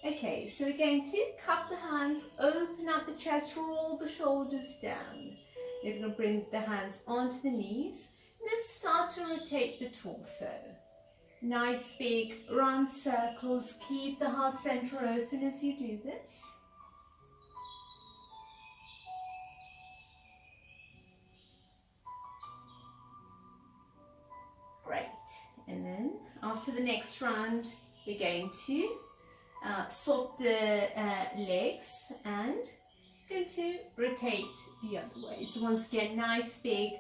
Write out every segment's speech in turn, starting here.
Okay, so we're going to cup the hands, open up the chest, roll the shoulders down. You're going to bring the hands onto the knees and then start to rotate the torso. Nice big round circles. Keep the heart center open as you do this. Great. And then after the next round, we're going to swap the legs and going to rotate the other way. So once again, nice big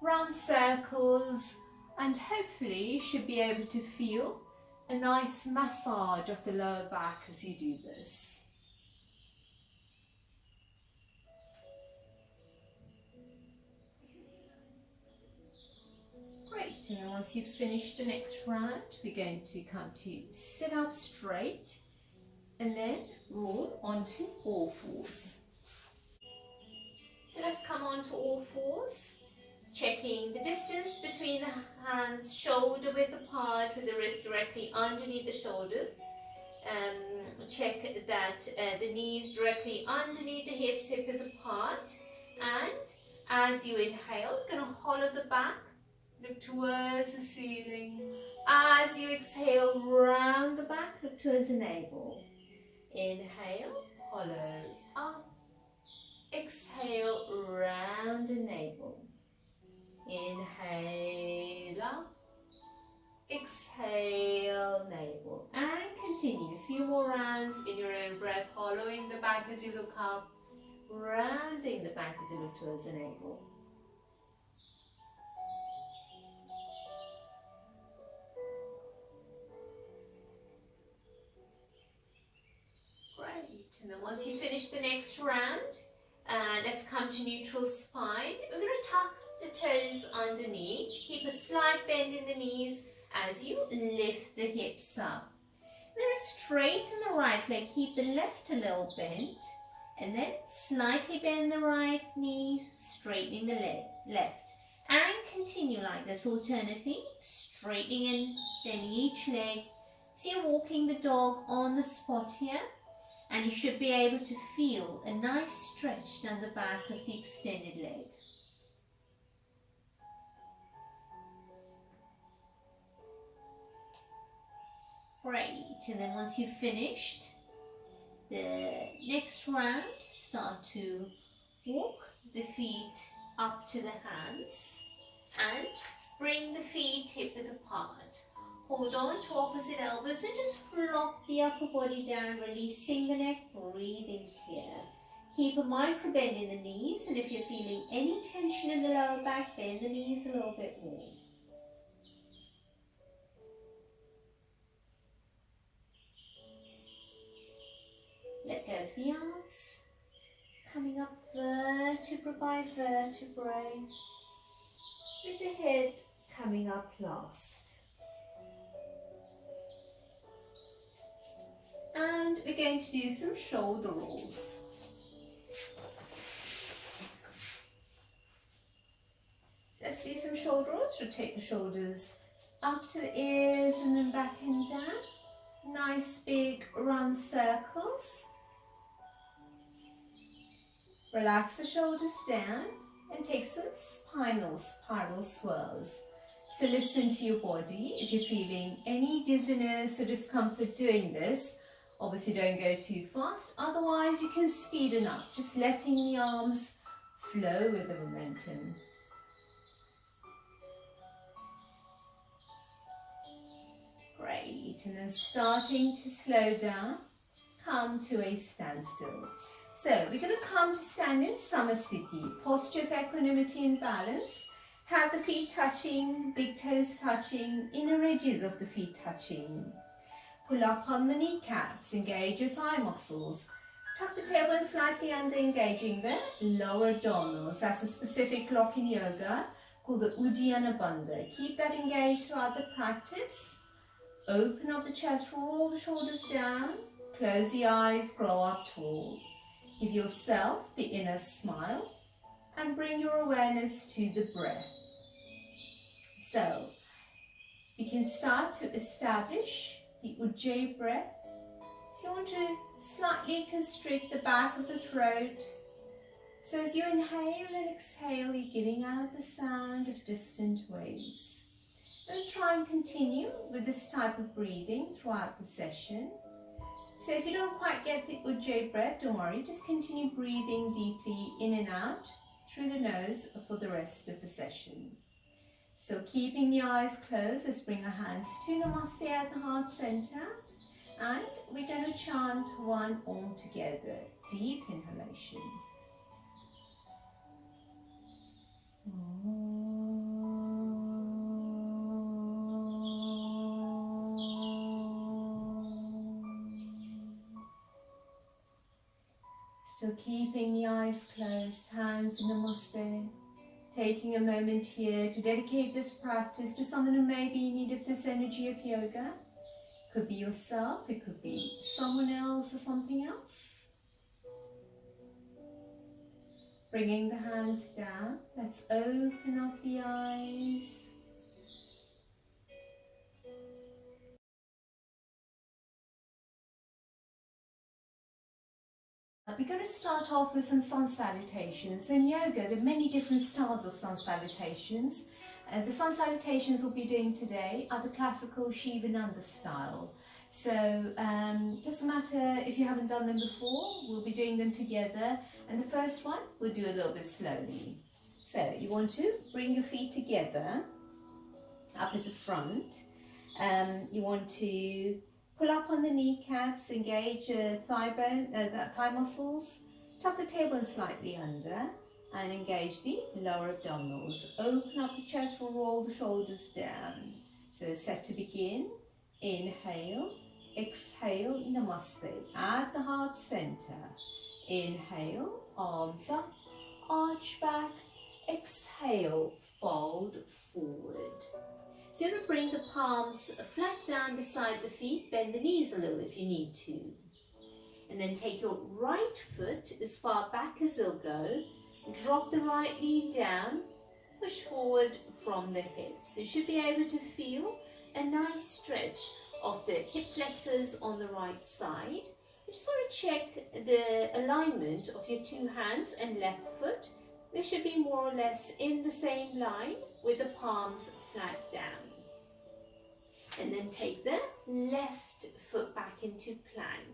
round circles, and hopefully you should be able to feel a nice massage of the lower back as you do this. Great, and then once you've finished the next round, we're going to come to sit up straight and then roll onto all fours. So let's come onto all fours, checking the distance between the hands, shoulder width apart with the wrist directly underneath the shoulders. Check that the knees directly underneath the hips, hip width apart. And as you inhale, you're going to hollow the back, look towards the ceiling. As you exhale, round the back, look towards the navel. Inhale, hollow up. Exhale, round the navel. Inhale up. Exhale, navel. And continue. A few more rounds in your own breath, hollowing the back as you look up, rounding the back as you look towards the navel. Great. And then once you finish the next round, let's come to neutral spine. We're going to tuck the toes underneath. Keep a slight bend in the knees as you lift the hips up. Then straighten the right leg. Keep the left a little bent. And then slightly bend the right knee, straightening the left. And continue like this alternately, straightening and bending each leg. So you're walking the dog on the spot here. And you should be able to feel a nice stretch down the back of the extended leg. Great, and then once you've finished the next round, start to walk the feet up to the hands and bring the feet hip width apart. Hold on to opposite elbows and just flop the upper body down, releasing the neck, breathing here. Keep a micro bend in the knees, and if you're feeling any tension in the lower back, bend the knees a little bit more. Let go of the arms, coming up vertebra by vertebrae, with the head coming up last. And we're going to do some shoulder rolls. So let's do some shoulder rolls. Rotate the shoulders up to the ears and then back and down. Nice big round circles. Relax the shoulders down and take some spinal spiral swirls. So listen to your body. If you're feeling any dizziness or discomfort doing this, obviously don't go too fast, otherwise you can speed it up, just letting the arms flow with the momentum. Great, and then starting to slow down, come to a standstill. So we're going to come to stand in Samasthiti, posture of equanimity and balance. Have the feet touching, big toes touching, inner edges of the feet touching. Pull up on the kneecaps, engage your thigh muscles. Tuck the tailbone slightly under, engaging the lower abdominals. That's a specific block in yoga called the Uddiyana Bandha. Keep that engaged throughout the practice. Open up the chest, roll the shoulders down, close the eyes, grow up tall. Give yourself the inner smile and bring your awareness to the breath. So, we can start to establish the Ujjayi breath So you want to slightly constrict the back of the throat. So as you inhale and exhale, you're giving out the sound of distant waves. And try and continue with this type of breathing throughout the session. So if you don't quite get the Ujjayi breath, don't worry, just continue breathing deeply in and out through the nose for the rest of the session. So keeping the eyes closed, let's bring our hands to Namaste at the heart center. And we're going to chant one Om together. Deep inhalation. Still keeping the eyes closed, hands in Namaste. Taking a moment here to dedicate this practice to someone who may be in need of this energy of yoga. Could be yourself, it could be someone else or something else. Bringing the hands down, let's open up the eyes. We're going to start off with some sun salutations. So in yoga, there are many different styles of sun salutations. The sun salutations we'll be doing today are the classical Shivananda style. So doesn't matter if you haven't done them before, we'll be doing them together. And the first one, we'll do a little bit slowly. So you want to bring your feet together up at the front. You want to pull up on the kneecaps, engage thigh muscles, tuck the tailbone slightly under and engage the lower abdominals. Open up the chest, roll the shoulders down. So set to begin. Inhale, exhale, Namaste at the heart center. Inhale, arms up, arch back, exhale, fold forward. So you're going to bring the palms flat down beside the feet, bend the knees a little if you need to. And then take your right foot as far back as it'll go, drop the right knee down, push forward from the hips. So you should be able to feel a nice stretch of the hip flexors on the right side. You just want to check the alignment of your two hands and left foot. They should be more or less in the same line with the palms flat down. And then take the left foot back into plank.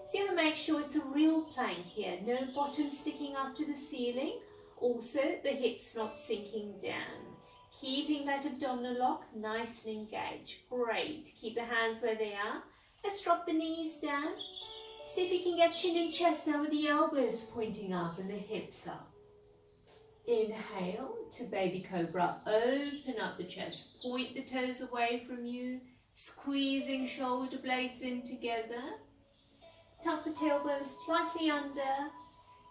So you want to make sure it's a real plank here, no bottom sticking up to the ceiling, also the hips not sinking down. Keeping that abdominal lock nice and engaged. Great. Keep the hands where they are. Let's drop the knees down. See if you can get chin and chest now with the elbows pointing up and the hips up. Inhale to baby cobra. Open up the chest. Point the toes away from you. Squeezing shoulder blades in together. Tuck the tailbone slightly under.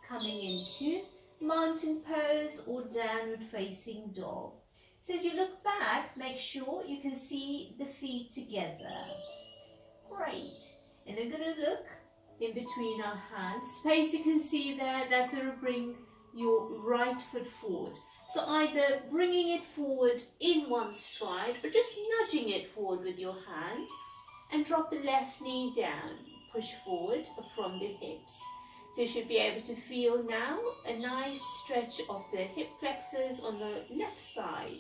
Coming into mountain pose or downward facing dog. So as you look back, make sure you can see the feet together. Great. And then we're going to look in between our hands. Space you can see there, that's going to bring your right foot forward. So either bringing it forward in one stride, but just nudging it forward with your hand, and drop the left knee down. Push forward from the hips. So you should be able to feel now a nice stretch of the hip flexors on the left side.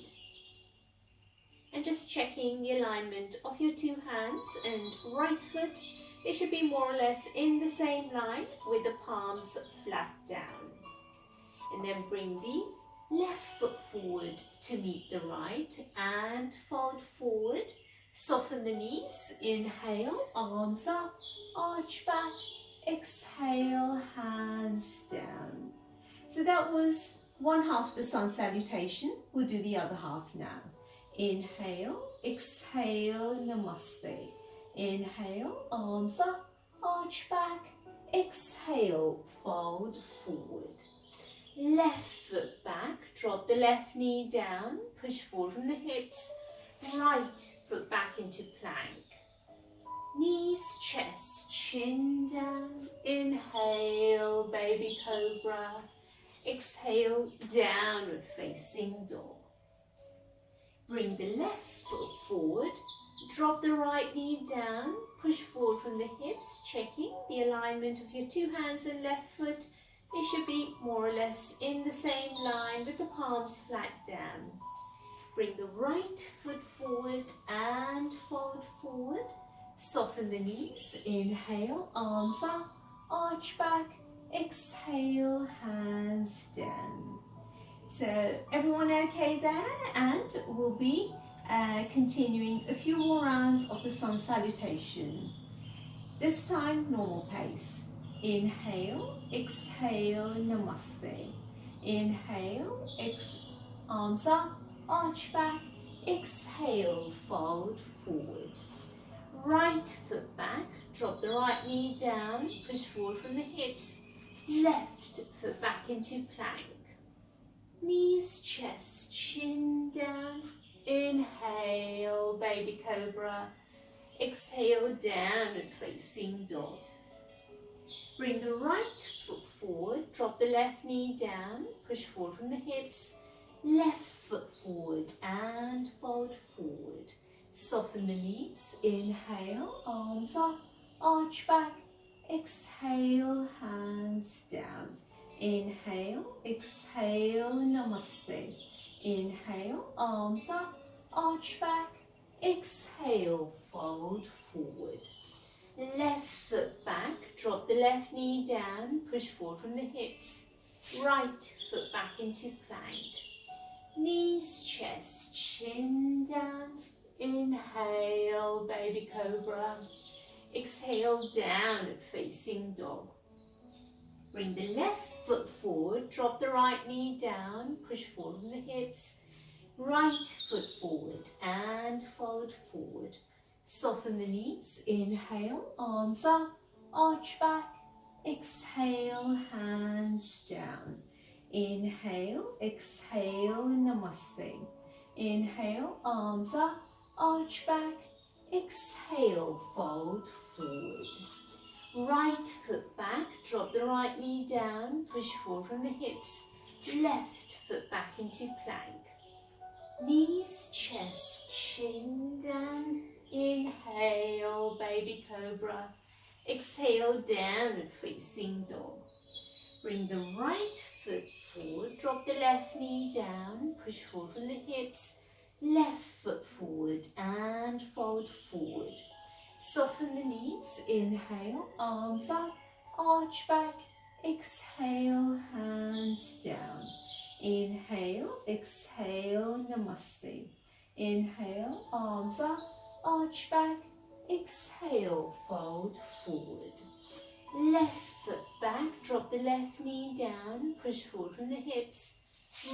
And just checking the alignment of your two hands and right foot. They should be more or less in the same line with the palms flat down. And then bring the left foot forward to meet the right and fold forward. Soften the knees. Inhale, arms up, arch back. Exhale, hands down. So that was one half the sun salutation. We'll do the other half now. Inhale, exhale, Namaste. Inhale, arms up, arch back. Exhale, fold forward. Left foot back, drop the left knee down, push forward from the hips. Right foot back into plank. Knees, chest, chin down. Inhale, baby cobra. Exhale, downward facing dog. Bring the left foot forward, Drop the right knee down, push forward from the hips, checking the alignment of your two hands and left foot. They should be more or less in the same line with the palms flat down. Bring the right foot forward and fold forward. Soften the knees. Inhale, arms up, arch back. Exhale, hands down. So everyone okay there? And we'll be continuing a few more rounds of the sun salutation. This time, normal pace. Inhale, exhale, namaste. Inhale, arms up, arch back. Exhale, fold forward. Right foot back, drop the right knee down, push forward from the hips. Left foot back into plank. Knees, chest, chin down. Inhale, baby cobra. Exhale, down and facing dog. Bring the right foot forward, drop the left knee down, push forward from the hips. Left foot forward and fold forward. Soften the knees. Inhale, arms up, arch back. Exhale, hands down. Inhale, exhale, namaste. Inhale, arms up, arch back. Exhale, fold forward. Left foot back, drop the left knee down, push forward from the hips. Right foot back into plank. Knees, chest, chin down. Inhale, baby cobra. Exhale, down and facing dog. Bring the left foot forward, drop the right knee down, push forward from the hips. Right foot forward and fold forward. Soften the knees. Inhale, arms up, arch back. Exhale, hands down. Inhale, exhale, namaste. Inhale, arms up, arch back. Exhale, fold forward. Right foot back, drop the right knee down, push forward from the hips. Left foot back into plank. Knees, chest, chin down. Inhale, baby cobra. Exhale, down and facing dog. Bring the right foot forward, drop the left knee down, push forward from the hips. Left foot forward and fold forward. Soften the knees. Inhale, arms up, arch back. Exhale, hands down. Inhale, exhale, namaste. Inhale, arms up, arch back. Exhale, fold forward. Left foot back, drop the left knee down, push forward from the hips.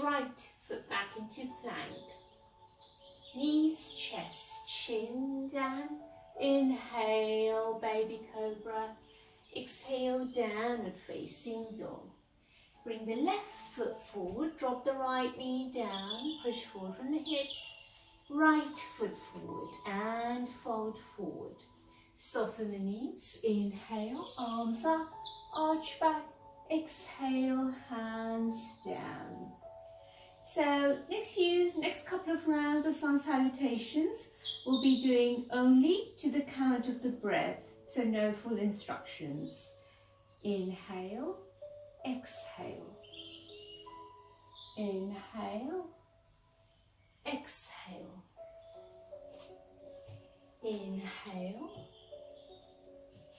Right foot back into plank. Knees, chest, chin down. Inhale, baby cobra. Exhale, down and facing dog. Bring the left foot forward, drop the right knee down, push forward from the hips. Right foot forward and fold forward. Soften the knees. Inhale, arms up, arch back. Exhale, hands down. So next couple of rounds of sun salutations, we'll be doing only to the count of the breath, so no full instructions. Inhale, exhale. Inhale, exhale. Inhale.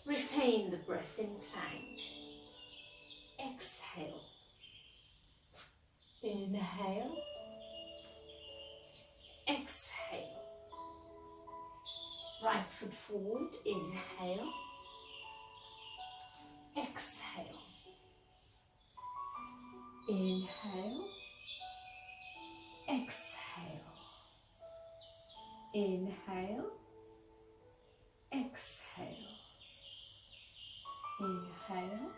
Retain the breath in plank. Exhale. Inhale. Exhale. Right foot forward. Inhale. Exhale. Inhale. Exhale. Inhale. Exhale. Inhale.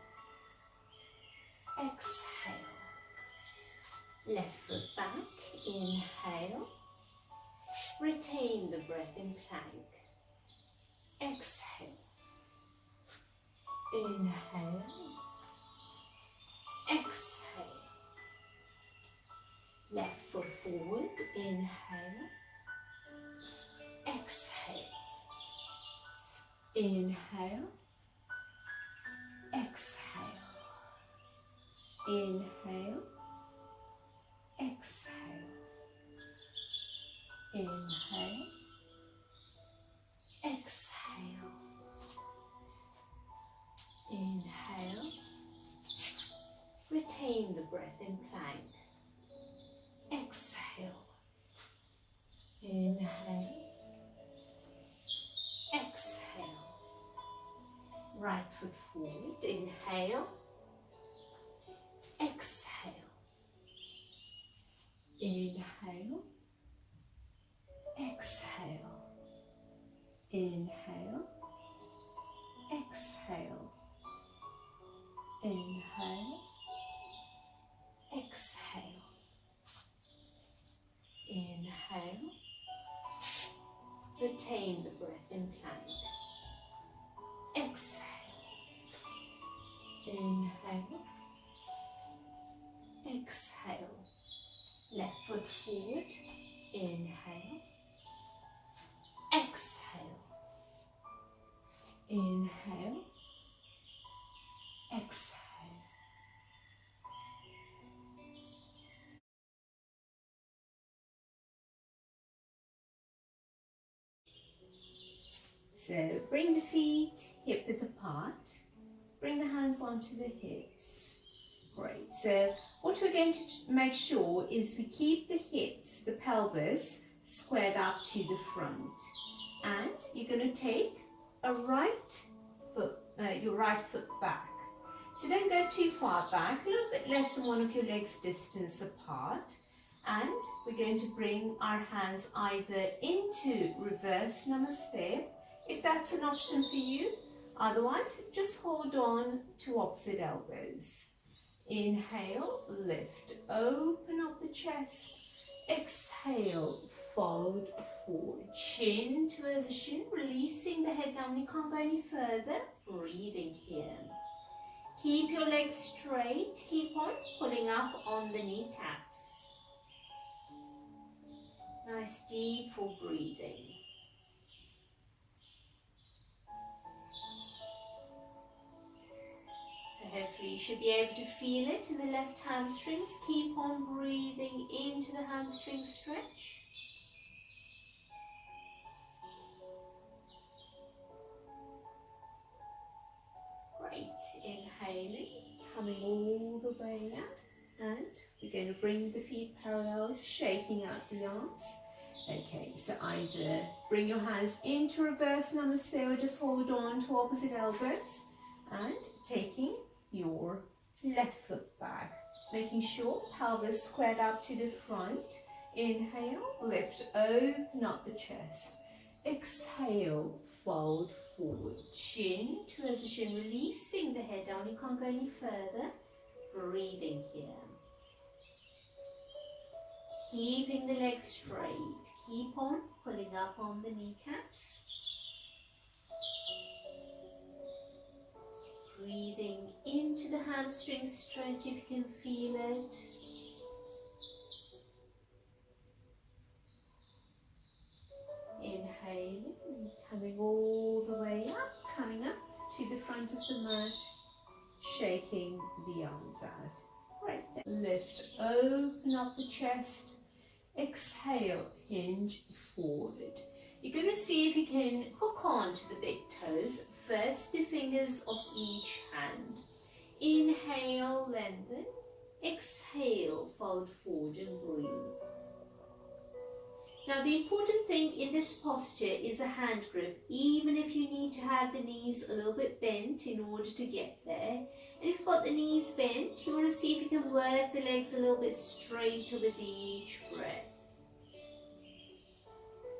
Exhale. Left foot back. Inhale. Retain the breath in plank. Exhale. Inhale. Exhale. Left foot forward. Inhale. Exhale. Inhale, exhale, inhale, exhale, inhale, exhale, inhale, retain the breath in plank, exhale, inhale, exhale, right foot forward, inhale, exhale, inhale, exhale, inhale, exhale, inhale, exhale, inhale, retain the breath in plank, exhale, inhale, exhale, left foot forward, inhale, exhale, inhale, exhale. So bring the feet hip width apart, bring the hands onto the hips. Great, so what we're going to make sure is we keep the hips, the pelvis, squared up to the front. And you're going to take a your right foot back. So don't go too far back, a little bit less than one of your legs distance apart. And we're going to bring our hands either into reverse namaste, if that's an option for you. Otherwise, just hold on to opposite elbows. Inhale, lift, open up the chest. Exhale, fold forward, chin to position, releasing the head down. You can't go any further. Breathing here. Keep your legs straight. Keep on pulling up on the kneecaps. Nice deep full breathing. So hopefully you should be able to feel it in the left hamstrings. Keep on breathing into the hamstring stretch. Great. Inhaling, coming all the way up. And we're going to bring the feet parallel, shaking out the arms. Okay, so either bring your hands into reverse namaste or just hold on to opposite elbows and taking your left foot back, making sure pelvis squared up to the front. Inhale, lift, open up the chest. Exhale, fold forward, chin to position, releasing the head down. You can't go any further. Breathing here. Keeping the legs straight. Keep on pulling up on the kneecaps. Breathing into the hamstring stretch if you can feel it. Inhaling, coming all the way up, coming up to the front of the mat, shaking the arms out. Great. Lift, open up the chest. Exhale, hinge forward. You're going to see if you can hook on to the big toes. First, the fingers of each hand. Inhale, lengthen. Exhale, fold forward and breathe. Now, the important thing in this posture is a hand grip, even if you need to have the knees a little bit bent in order to get there. And if you've got the knees bent, you want to see if you can work the legs a little bit straighter with each breath.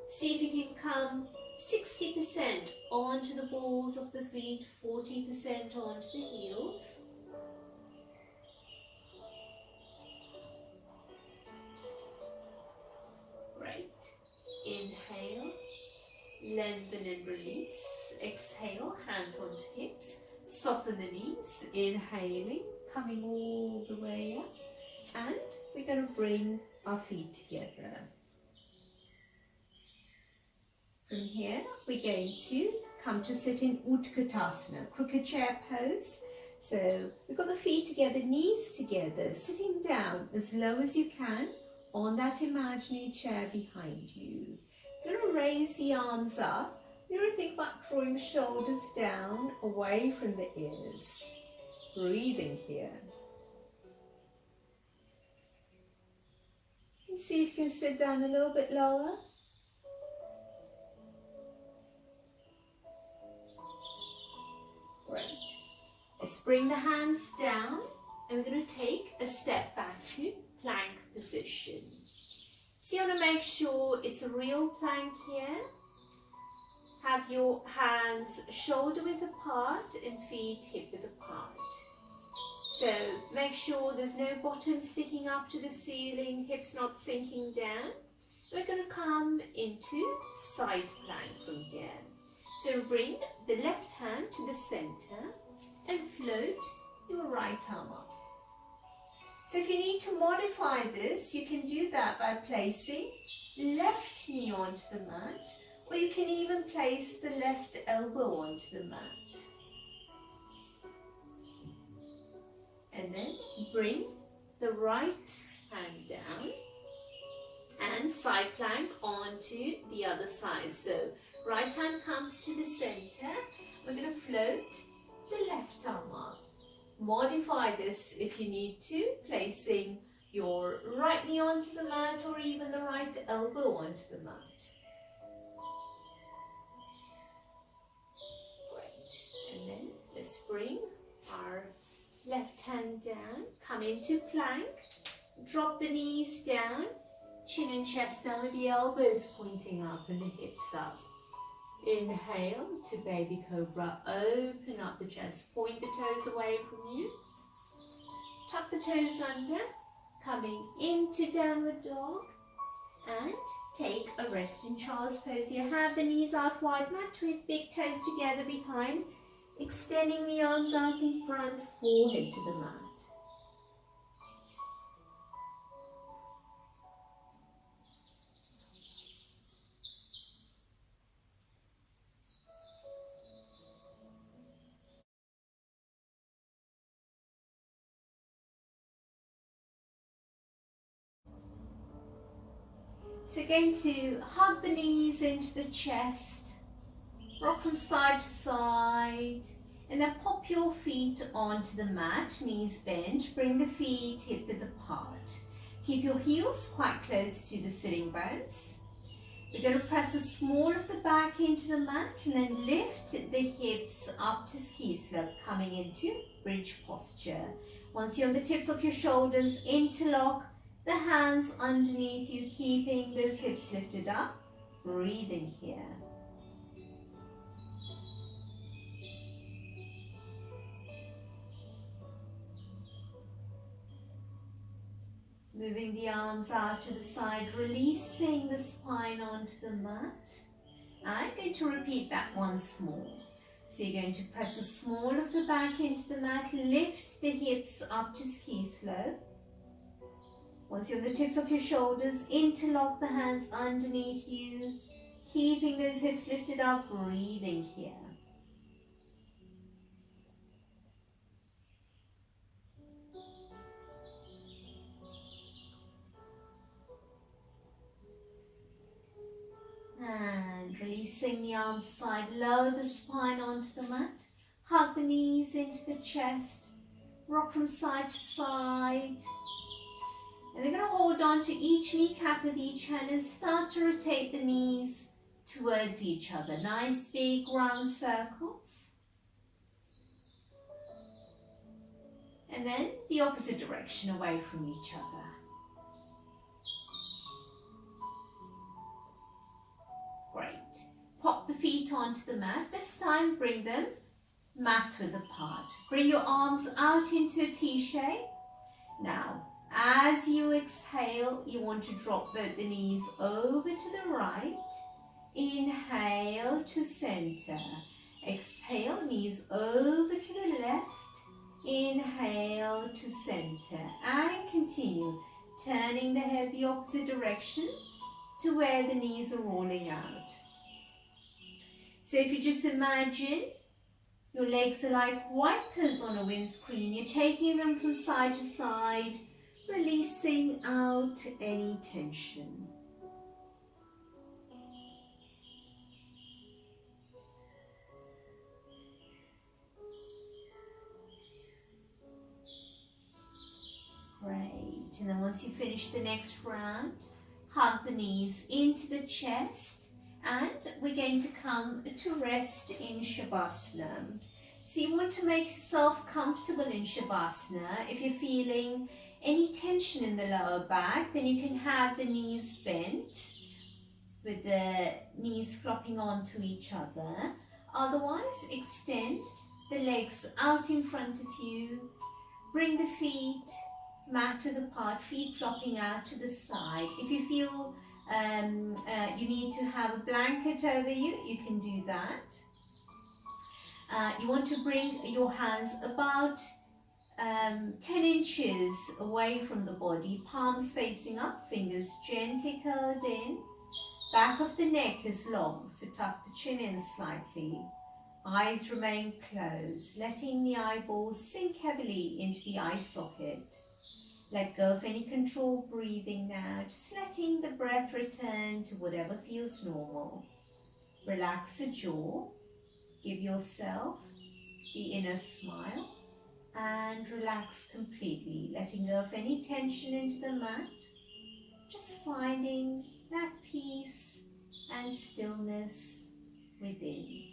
See if you can come 60% onto the balls of the feet, 40% onto the heels. Great. Inhale, lengthen and release. Exhale, hands onto hips. Soften the knees. Inhaling, coming all the way up. And we're going to bring our feet together. From here, we're going to come to sit in Utkatasana, crooked chair pose. So we've got the feet together, knees together, sitting down as low as you can on that imaginary chair behind you. You're going to raise the arms up. You're going to think about drawing the shoulders down, away from the ears. Breathing here. And see if you can sit down a little bit lower. Great. Let's bring the hands down and we're going to take a step back to plank position. So you want to make sure it's a real plank here. Have your hands shoulder width apart and feet hip width apart. So make sure there's no bottom sticking up to the ceiling, hips not sinking down. We're going to come into side plank from here. So bring the left hand to the center and float your right arm up. So if you need to modify this, you can do that by placing left knee onto the mat, or you can even place the left elbow onto the mat. And then bring the right hand down and side plank onto the other side. So right hand comes to the center. We're going to float the left arm up. Modify this if you need to, placing your right knee onto the mat or even the right elbow onto the mat. Great. And then let's bring our left hand down, come into plank, drop the knees down, chin and chest down with the elbows pointing up and the hips up. Inhale to baby cobra, open up the chest, point the toes away from you, tuck the toes under, coming into downward dog and take a rest in child's pose. You have the knees out wide, mat with big toes together behind, extending the arms out in front, forehead to the mat. So going to hug the knees into the chest, rock from side to side, and then pop your feet onto the mat, knees bent, bring the feet hip width apart. Keep your heels quite close to the sitting bones. We're going to press the small of the back into the mat and then lift the hips up to ski slope, coming into bridge posture. Once you're on the tips of your shoulders, interlock the hands underneath you, keeping those hips lifted up, breathing here. Moving the arms out to the side, releasing the spine onto the mat. I'm going to repeat that once more. So you're going to press the small of the back into the mat, lift the hips up to ski slope. Once you're on the tips of your shoulders, interlock the hands underneath you, keeping those hips lifted up, breathing here. And releasing the arms side, lower the spine onto the mat, hug the knees into the chest, rock from side to side. And we're going to hold on to each kneecap with each hand and start to rotate the knees towards each other. Nice big round circles. And then the opposite direction, away from each other. Great. Pop the feet onto the mat. This time bring them mat width apart. Bring your arms out into a T shape. Now, as you exhale, you want to drop both the knees over to the right. Inhale to center. Exhale, knees over to the left. Inhale to center. And continue, turning the head the opposite direction to where the knees are rolling out. So if you just imagine your legs are like wipers on a windscreen, you're taking them from side to side, releasing out any tension. Great. And then once you finish the next round, hug the knees into the chest, and we're going to come to rest in Shavasana. So you want to make yourself comfortable in Shavasana. If you're feeling any tension in the lower back, then you can have the knees bent with the knees flopping onto each other. Otherwise, extend the legs out in front of you. Bring the feet mat width apart, feet flopping out to the side. If you feel you need to have a blanket over you, you can do that. You want to bring your hands about 10 inches away from the body, palms facing up, fingers gently curled in. Back of the neck is long, so tuck the chin in slightly. Eyes remain closed, letting the eyeballs sink heavily into the eye socket. Let go of any controlled breathing now, just letting the breath return to whatever feels normal. Relax the jaw, give yourself the inner smile, and relax completely, letting go of any tension into the mat, just finding that peace and stillness within.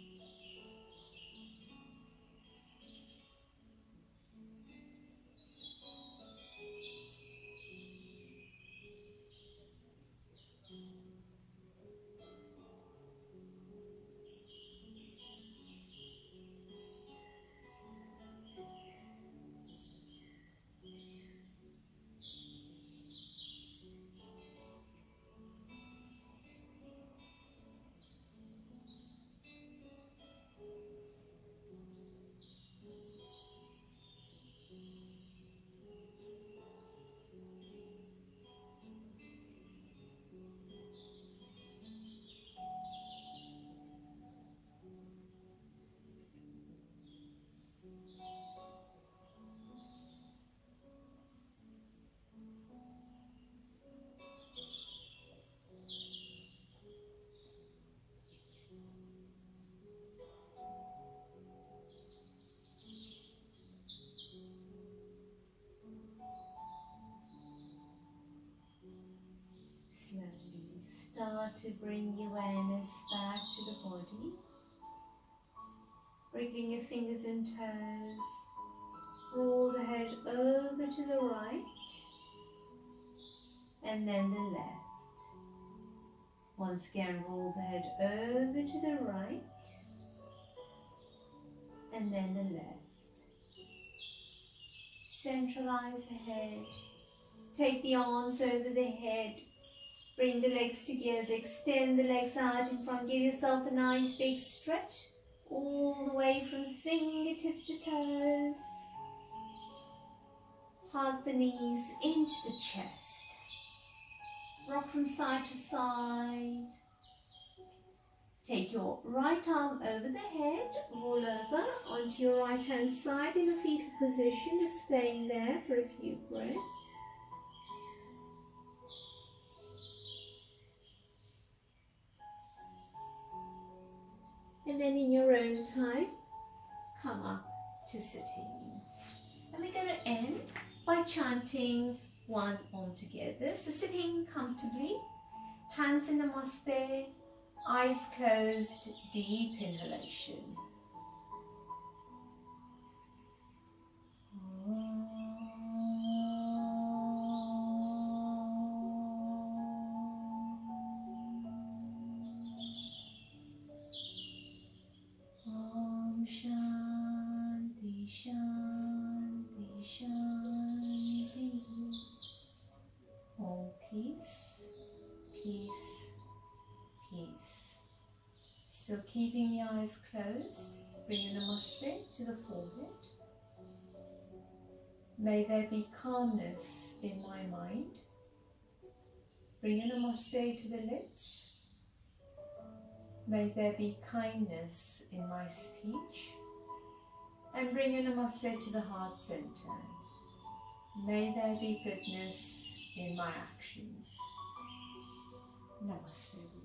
Slowly start to bring your awareness back to the body, wriggling your fingers and toes. Roll the head over to the right and then the left. Once again, roll the head over to the right and then the left. Centralize the head. Take the arms over the head. Bring the legs together. Extend the legs out in front. Give yourself a nice big stretch all the way from fingertips to toes. Hug the knees into the chest. Rock from side to side. Take your right arm over the head, roll over onto your right hand side in a fetal position, just staying there for a few breaths. And then in your own time, come up to sitting. And we're going to end by chanting one Om together. So sitting comfortably, hands in Namaste, eyes closed, deep inhalation. Om Shanti Shanti Shanti. Om peace, peace, peace. Still keeping the eyes closed, bring your Namaste to the forehead. May there be calmness in my mind. Bring your Namaste to the lips. May there be kindness in my speech. And bring a namaste to the heart center. May there be goodness in my actions. Namaste.